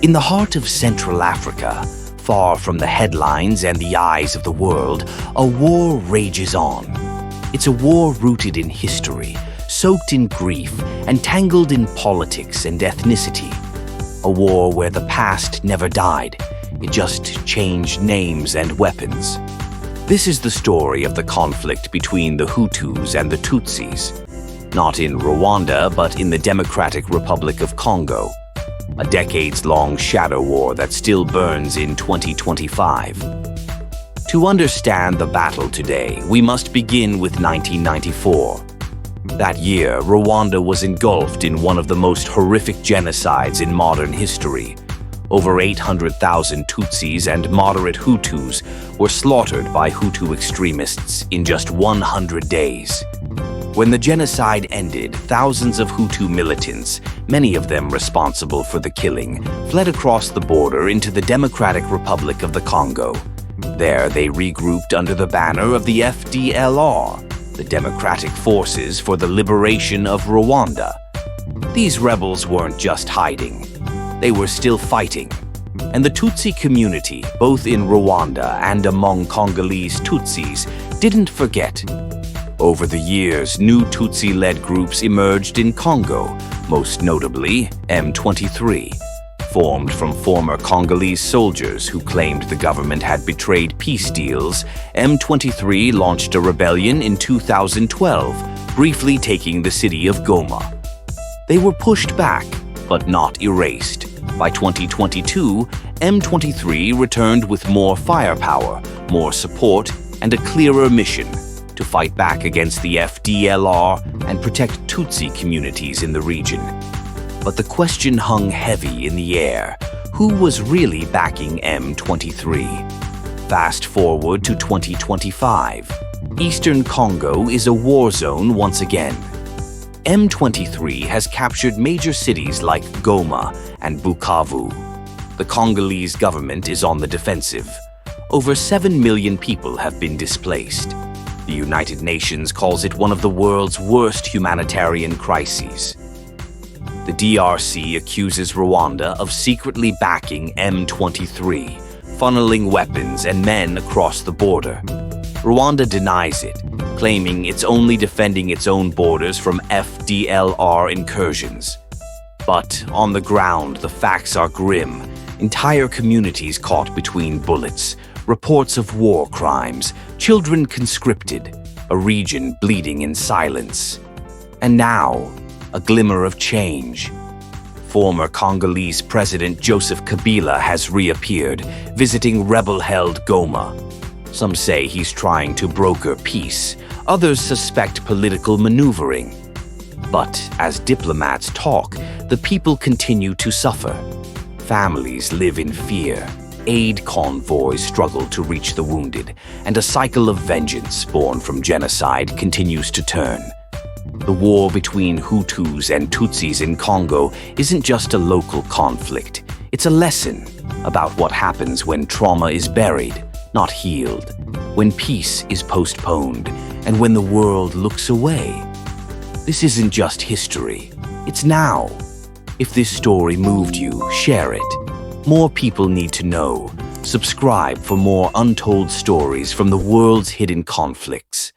In the heart of Central Africa, far from the headlines and the eyes of the world, a war rages on. It's a war rooted in history, soaked in grief, and tangled in politics and ethnicity. A war where the past never died, it just changed names and weapons. This is the story of the conflict between the Hutus and the Tutsis. Not in Rwanda, but in the Democratic Republic of Congo. A decades-long shadow war that still burns in 2025. To understand the battle today, we must begin with 1994. That year, Rwanda was engulfed in one of the most horrific genocides in modern history. Over 800,000 Tutsis and moderate Hutus were slaughtered by Hutu extremists in just 100 days. When the genocide ended, thousands of Hutu militants, many of them responsible for the killing, fled across the border into the Democratic Republic of the Congo. There, they regrouped under the banner of the FDLR, the Democratic Forces for the Liberation of Rwanda. These rebels weren't just hiding. They were still fighting. And the Tutsi community, both in Rwanda and among Congolese Tutsis, didn't forget. Over the years, new Tutsi-led groups emerged in Congo, most notably M23. Formed from former Congolese soldiers who claimed the government had betrayed peace deals, M23 launched a rebellion in 2012, briefly taking the city of Goma. They were pushed back, but not erased. By 2022, M23 returned with more firepower, more support, and a clearer mission: to fight back against the FDLR and protect Tutsi communities in the region. But the question hung heavy in the air: who was really backing M23? Fast forward to 2025. Eastern Congo is a war zone once again. M23 has captured major cities like Goma and Bukavu. The Congolese government is on the defensive. Over 7 million people have been displaced. The United Nations calls it one of the world's worst humanitarian crises. The DRC accuses Rwanda of secretly backing M23, funneling weapons and men across the border. Rwanda denies it, claiming it's only defending its own borders from FDLR incursions. But on the ground, the facts are grim. Entire communities caught between bullets, reports of war crimes, children conscripted, a region bleeding in silence. And now, a glimmer of change. Former Congolese President Joseph Kabila has reappeared, visiting rebel-held Goma. Some say he's trying to broker peace. Others suspect political maneuvering. But as diplomats talk, the people continue to suffer. Families live in fear. Aid convoys struggle to reach the wounded, and a cycle of vengeance born from genocide continues to turn. The war between Hutus and Tutsis in Congo isn't just a local conflict. It's a lesson about what happens when trauma is buried, not healed, when peace is postponed, and when the world looks away. This isn't just history, it's now. If this story moved you, share it. More people need to know. Subscribe for more untold stories from the world's hidden conflicts.